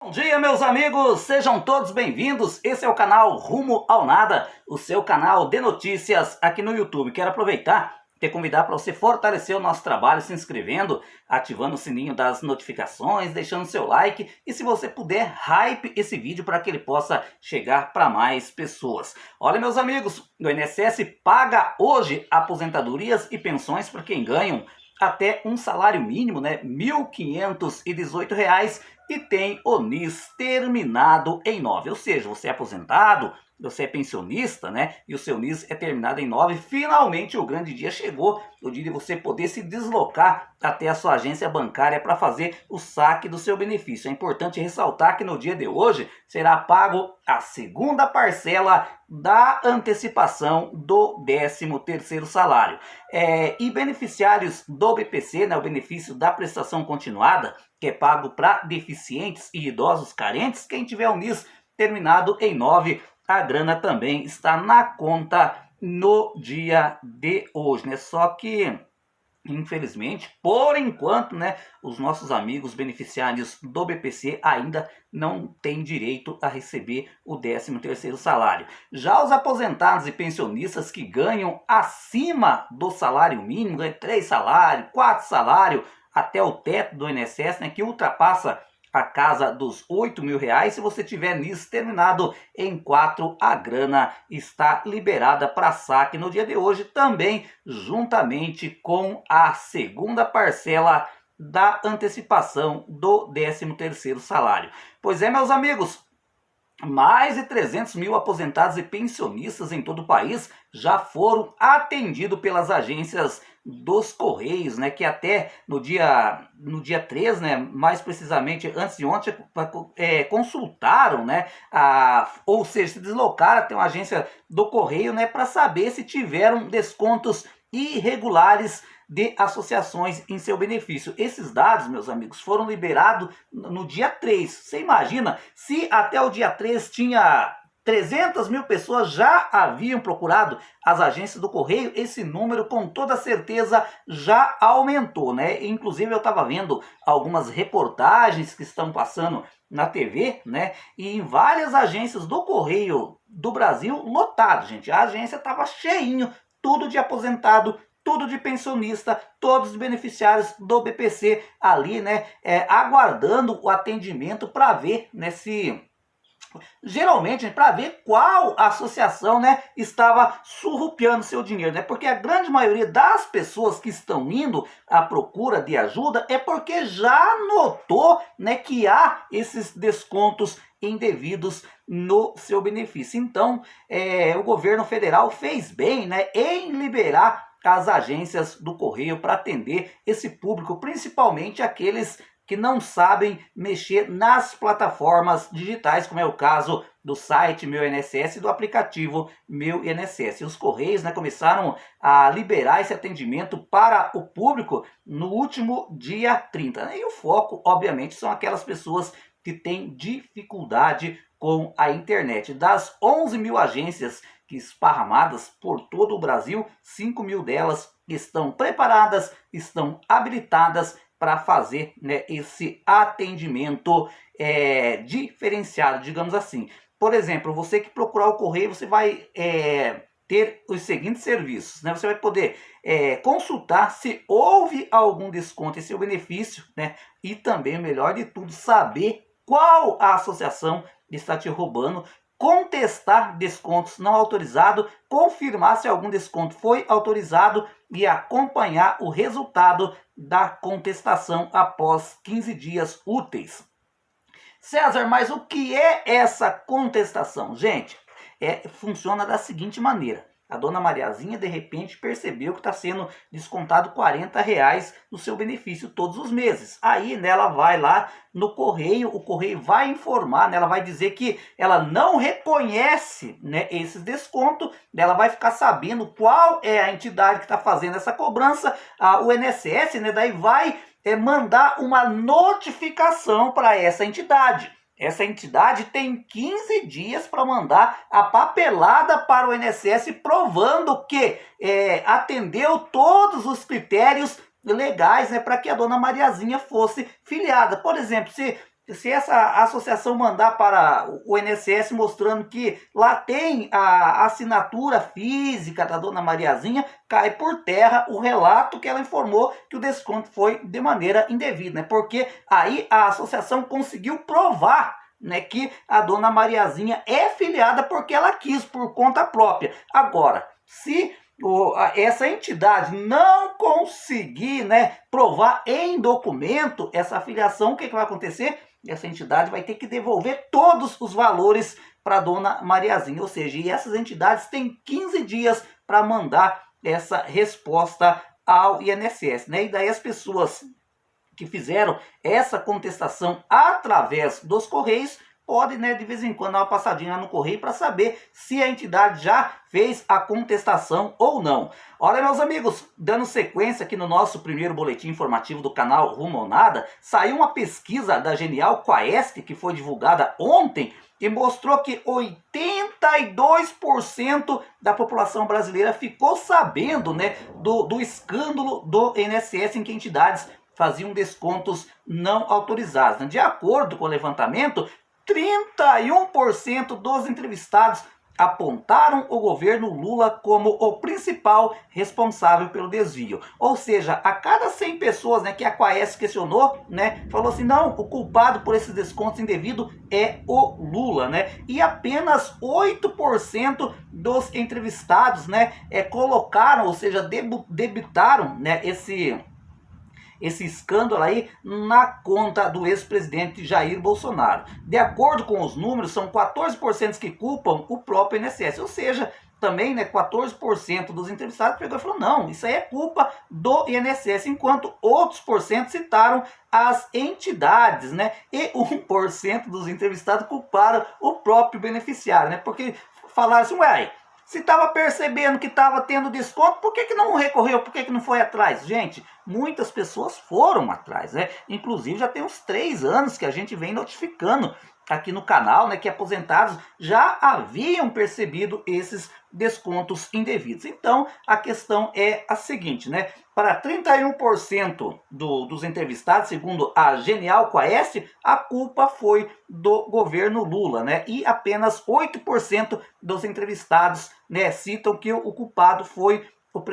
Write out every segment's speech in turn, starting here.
Bom dia, meus amigos, sejam todos bem-vindos. Esse é o canal Rumo ao Nada, o seu canal de notícias aqui no YouTube. Quero aproveitar e convidar para você fortalecer o nosso trabalho se inscrevendo, ativando o sininho das notificações, deixando seu like e, se você puder, hype esse vídeo para que ele possa chegar para mais pessoas. Olha, meus amigos, o INSS paga hoje aposentadorias e pensões para quem ganham até um salário mínimo, né, R$ 1.518, e tem o NIS terminado em 9. Ou seja, você é aposentado, você é pensionista, né, e o seu NIS é terminado em 9. Finalmente o grande dia chegou, o dia de você poder se deslocar até a sua agência bancária para fazer o saque do seu benefício. É importante ressaltar que no dia de hoje será pago a segunda parcela da antecipação do 13º salário. E beneficiários do BPC, né, o benefício da prestação continuada, que é pago para deficientes e idosos carentes, quem tiver o NIS terminado em 9, a grana também está na conta no dia de hoje, né? Só que, infelizmente, por enquanto, né, os nossos amigos beneficiários do BPC ainda não têm direito a receber o 13º salário. Já os aposentados e pensionistas que ganham acima do salário mínimo, ganham 3 salários, 4 salários, até o teto do INSS, né, que ultrapassa a casa dos R$ 8.000, se você tiver NIS terminado em 4, a grana está liberada para saque no dia de hoje, também juntamente com a segunda parcela da antecipação do 13º salário. Pois é, meus amigos, mais de 300 mil aposentados e pensionistas em todo o país já foram atendidos pelas agências dos Correios, né, que até no dia 3, né, mais precisamente antes de ontem, consultaram, né, ou seja, se deslocaram até uma agência do Correio, né, para saber se tiveram descontos irregulares de associações em seu benefício. Esses dados, meus amigos, foram liberados no dia 3. Você imagina se até o dia 3 tinha 300 mil pessoas já haviam procurado as agências do Correio, esse número com toda certeza já aumentou, né? Inclusive eu estava vendo algumas reportagens que estão passando na TV, né? E em várias agências do Correio do Brasil, lotado, gente. A agência estava cheinho, tudo de aposentado, tudo de pensionista, todos os beneficiários do BPC ali, né, aguardando o atendimento para ver, né, geralmente para ver qual associação, né, estava surrupiando seu dinheiro, né, porque a grande maioria das pessoas que estão indo à procura de ajuda é porque já notou, né, que há esses descontos indevidos no seu benefício. Então, o governo federal fez bem, né, em liberar as agências do Correio para atender esse público, principalmente aqueles que não sabem mexer nas plataformas digitais, como é o caso do site Meu INSS e do aplicativo Meu INSS. Os Correios, né, começaram a liberar esse atendimento para o público no último dia 30. Né? E o foco, obviamente, são aquelas pessoas que têm dificuldade com a internet. Das 11 mil agências que esparramadas por todo o Brasil, 5 mil delas estão preparadas, estão habilitadas para fazer, né, esse atendimento diferenciado, digamos assim. Por exemplo, você que procurar o Correio, você vai ter os seguintes serviços, né? Você vai poder consultar se houve algum desconto em seu benefício, né? E também, o melhor de tudo, saber qual a associação está te roubando, contestar descontos não autorizados, confirmar se algum desconto foi autorizado e acompanhar o resultado da contestação após 15 dias úteis. César, mas o que é essa contestação? Gente, funciona da seguinte maneira. A dona Mariazinha, de repente, percebeu que está sendo descontado R$ 40 do seu benefício todos os meses. Aí, né, ela vai lá no Correio, o Correio vai informar, né, ela vai dizer que ela não reconhece, né, esses descontos, ela vai ficar sabendo qual é a entidade que está fazendo essa cobrança, o INSS, né, daí vai mandar uma notificação para essa entidade. Essa entidade tem 15 dias para mandar a papelada para o INSS provando que atendeu todos os critérios legais, né, para que a dona Mariazinha fosse filiada. Por exemplo, se se essa associação mandar para o INSS mostrando que lá tem a assinatura física da dona Mariazinha, cai por terra o relato que ela informou que o desconto foi de maneira indevida, né? Porque aí a associação conseguiu provar, né, que a dona Mariazinha é filiada porque ela quis, por conta própria. Agora, se essa entidade não conseguir, né, provar em documento essa afiliação, o que vai acontecer? Essa entidade vai ter que devolver todos os valores para a dona Mariazinha. Ou seja, e essas entidades têm 15 dias para mandar essa resposta ao INSS, né? E daí as pessoas que fizeram essa contestação através dos Correios podem, né, de vez em quando dar uma passadinha lá no Correio para saber se a entidade já fez a contestação ou não. Olha, meus amigos, dando sequência aqui no nosso primeiro boletim informativo do canal Rumo ao Nada, saiu uma pesquisa da Genial Quaest que foi divulgada ontem e mostrou que 82% da população brasileira ficou sabendo, né, do escândalo do INSS em que entidades faziam descontos não autorizados, né? De acordo com o levantamento, 31% dos entrevistados apontaram o governo Lula como o principal responsável pelo desvio. Ou seja, a cada 100 pessoas, né, que a Quaest questionou, né, falou assim, não, o culpado por esses descontos indevidos é o Lula, né? E apenas 8% dos entrevistados, né, colocaram, ou seja, debitaram, né, esse escândalo aí na conta do ex-presidente Jair Bolsonaro. De acordo com os números, são 14% que culpam o próprio INSS, ou seja, também, né, 14% dos entrevistados pegou e falou, não, isso aí é culpa do INSS, enquanto outros porcentos citaram as entidades, né, e 1% dos entrevistados culparam o próprio beneficiário, né, porque falaram assim, ué, se estava percebendo que estava tendo desconto, por que não recorreu? Por que não foi atrás? Gente, muitas pessoas foram atrás, né? Inclusive já tem uns 3 anos que a gente vem notificando aqui no canal, né, que aposentados já haviam percebido esses descontos indevidos. Então, a questão é a seguinte, né? Para 31% dos entrevistados, segundo a Genial Quaest, a culpa foi do governo Lula, né? E apenas 8% dos entrevistados, né, citam que o culpado foi o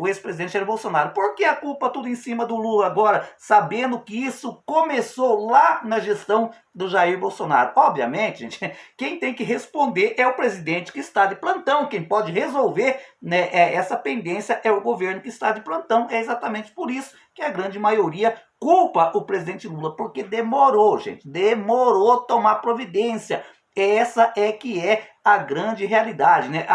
ex-presidente Jair Bolsonaro. Por que a culpa tudo em cima do Lula agora, sabendo que isso começou lá na gestão do Jair Bolsonaro? Obviamente, gente, quem tem que responder é o presidente que está de plantão. Quem pode resolver, né, essa pendência é o governo que está de plantão. É exatamente por isso que a grande maioria culpa o presidente Lula, porque demorou, gente, demorou tomar providência. Essa é que é a grande realidade, né?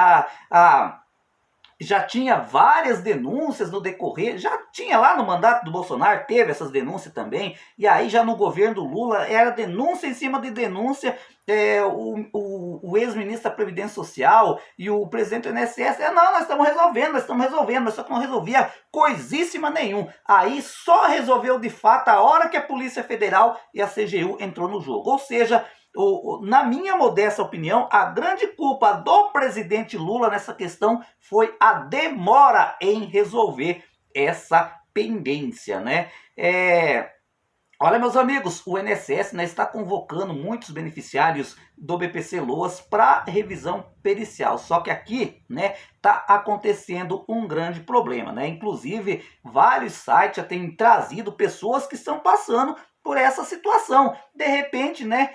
Já tinha várias denúncias no decorrer, já tinha lá no mandato do Bolsonaro, teve essas denúncias também, e aí já no governo do Lula era denúncia em cima de denúncia, o ex-ministro da Previdência Social e o presidente do INSS, não, nós estamos resolvendo, mas só que não resolvia coisíssima nenhuma. Aí só resolveu de fato a hora que a Polícia Federal e a CGU entrou no jogo, ou seja, na minha modesta opinião, a grande culpa do presidente Lula nessa questão foi a demora em resolver essa pendência, né? Olha, meus amigos, o INSS, né, está convocando muitos beneficiários do BPC Loas para revisão pericial. Só que aqui, né, está acontecendo um grande problema, né? Inclusive, vários sites já têm trazido pessoas que estão passando por essa situação. De repente, né,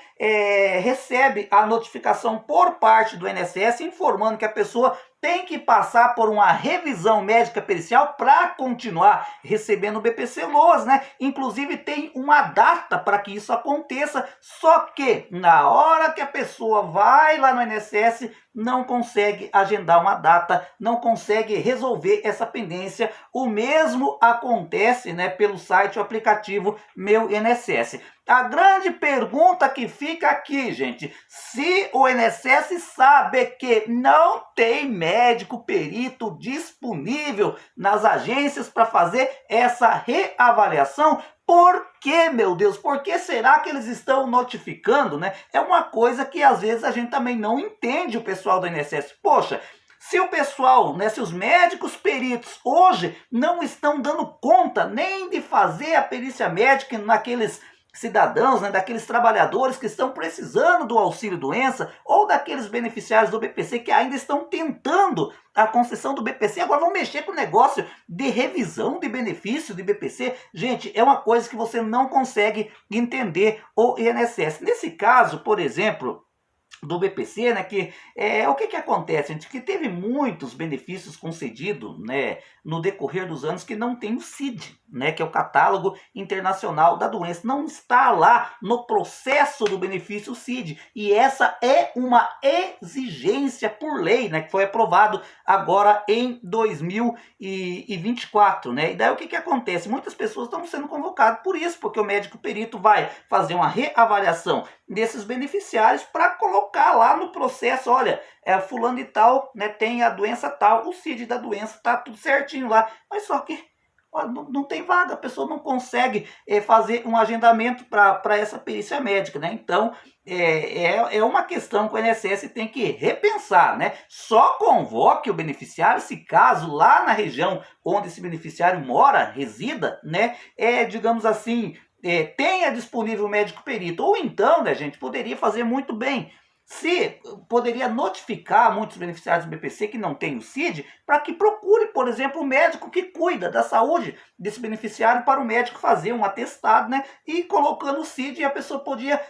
recebe a notificação por parte do INSS informando que a pessoa tem que passar por uma revisão médica pericial para continuar recebendo o BPC Loas, né? Inclusive tem uma data para que isso aconteça, só que na hora que a pessoa vai lá no INSS, não consegue agendar uma data, não consegue resolver essa pendência. O mesmo acontece, né, pelo site ou aplicativo Meu INSS. A grande pergunta que fica aqui, gente, se o INSS sabe que não tem médico perito disponível nas agências para fazer essa reavaliação, por que, meu Deus, por que será que eles estão notificando, né? É uma coisa que às vezes a gente também não entende, o pessoal do INSS. Poxa, se o pessoal, né, se os médicos peritos hoje não estão dando conta nem de fazer a perícia médica naqueles cidadãos, né, daqueles trabalhadores que estão precisando do auxílio-doença ou daqueles beneficiários do BPC que ainda estão tentando a concessão do BPC, agora vão mexer com o negócio de revisão de benefício de BPC. Gente, é uma coisa que você não consegue entender o INSS. Nesse caso, por exemplo, do BPC, né, que o que acontece, gente, que teve muitos benefícios concedidos, né, no decorrer dos anos que não tem o CID, né, que é o Catálogo Internacional da Doença, não está lá no processo do benefício CID, e essa é uma exigência por lei, né, que foi aprovado agora em 2024, né, e daí o que acontece? Muitas pessoas estão sendo convocadas por isso, porque o médico perito vai fazer uma reavaliação desses beneficiários para colocar lá no processo, olha, fulano de tal, né, tem a doença tal, o CID da doença tá tudo certinho lá, mas só que não tem vaga, a pessoa não consegue fazer um agendamento para essa perícia médica, né? Então é uma questão que o INSS tem que repensar, né? Só convoque o beneficiário se caso lá na região onde esse beneficiário mora, resida, né? Digamos assim, tenha disponível o médico perito, ou então, né, gente, poderia fazer muito bem. Se poderia notificar muitos beneficiários do BPC que não tem o CID, para que procure, por exemplo, o médico que cuida da saúde desse beneficiário para o médico fazer um atestado, né? E colocando o CID, a pessoa podia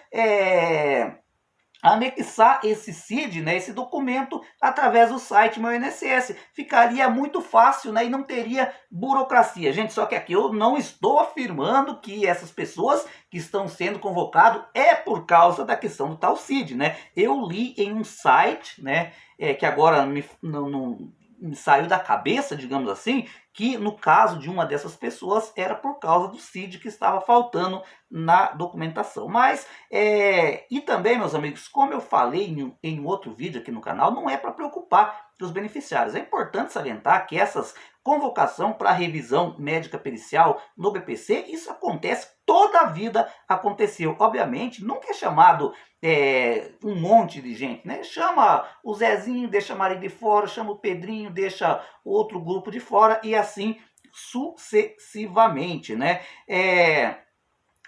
anexar esse CID, né, esse documento, através do site Meu INSS. Ficaria muito fácil, né, e não teria burocracia. Gente, só que aqui eu não estou afirmando que essas pessoas que estão sendo convocadas é por causa da questão do tal CID, né? Eu li em um site, né, que agora não me saiu da cabeça, digamos assim, que no caso de uma dessas pessoas era por causa do CID que estava faltando na documentação. Mas, e também, meus amigos, como eu falei em outro vídeo aqui no canal, não é para preocupar os beneficiários. É importante salientar que essas convocação para revisão médica pericial no BPC, isso acontece, toda a vida aconteceu. Obviamente, nunca é chamado um monte de gente, né? Chama o Zezinho, deixa a Maria de fora, chama o Pedrinho, deixa outro grupo de fora e assim sucessivamente, né?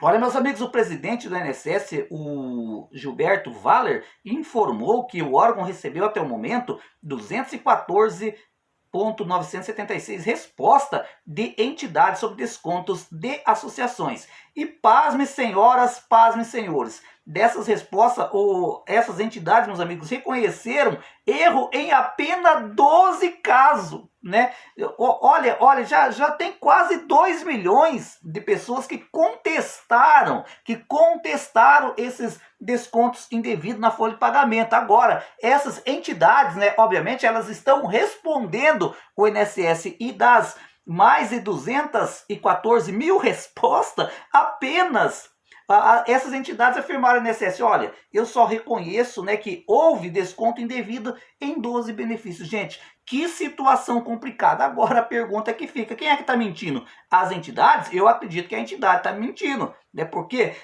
Olha, meus amigos, o presidente do INSS, o Gilberto Valler, informou que o órgão recebeu até o momento 214.976 resposta de entidades sobre descontos de associações. E pasmem senhoras, pasmem senhores, dessas respostas, essas entidades, meus amigos, reconheceram erro em apenas 12 casos, né? Olha, já tem quase 2 milhões de pessoas que contestaram esses descontos indevidos na folha de pagamento. Agora, essas entidades, né, obviamente, elas estão respondendo o INSS, e das mais de 214 mil respostas, apenas essas entidades afirmaram ao INSS, olha, eu só reconheço, né, que houve desconto indevido em 12 benefícios. Gente, que situação complicada. Agora a pergunta que fica, quem é que está mentindo? As entidades? Eu acredito que a entidade está mentindo, né? Porque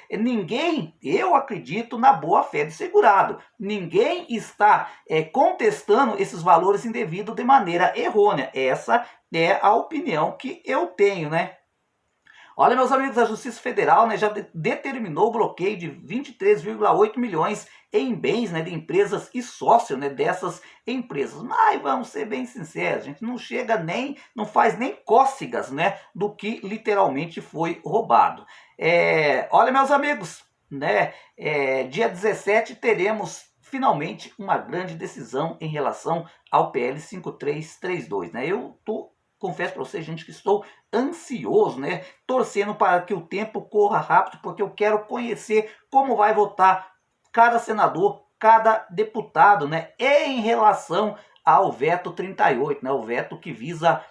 eu acredito na boa fé do segurado. Ninguém está contestando esses valores indevidos de maneira errônea. Essa é a opinião que eu tenho, né? Olha, meus amigos, a Justiça Federal, né, já determinou o bloqueio de 23,8 milhões em bens, né, de empresas e sócios, né, dessas empresas. Mas vamos ser bem sinceros, a gente não chega não faz nem cócegas, né, do que literalmente foi roubado. Olha, meus amigos, né, dia 17 teremos finalmente uma grande decisão em relação ao PL 5332, né? Confesso para vocês, gente, que estou ansioso, né? Torcendo para que o tempo corra rápido, porque eu quero conhecer como vai votar cada senador, cada deputado, né? Em relação ao veto 38, né? O veto que visa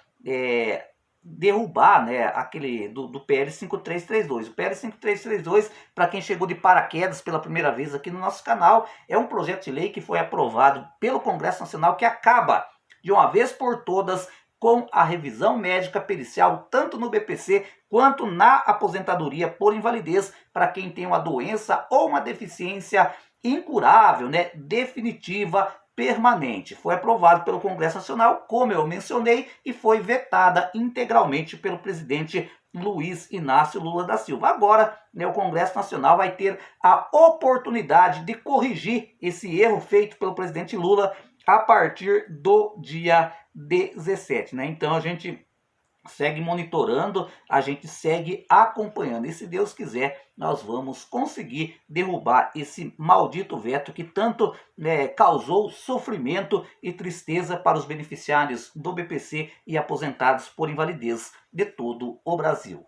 derrubar, né, aquele do PL 5332. O PL 5332, para quem chegou de paraquedas pela primeira vez aqui no nosso canal, é um projeto de lei que foi aprovado pelo Congresso Nacional que acaba de uma vez por todas com a revisão médica pericial, tanto no BPC quanto na aposentadoria por invalidez, para quem tem uma doença ou uma deficiência incurável, né, definitiva, permanente. Foi aprovado pelo Congresso Nacional, como eu mencionei, e foi vetada integralmente pelo presidente Luiz Inácio Lula da Silva. Agora, né, o Congresso Nacional vai ter a oportunidade de corrigir esse erro feito pelo presidente Lula a partir do dia 17. Né? Então a gente segue monitorando, a gente segue acompanhando. E se Deus quiser, nós vamos conseguir derrubar esse maldito veto que tanto, né, causou sofrimento e tristeza para os beneficiários do BPC e aposentados por invalidez de todo o Brasil.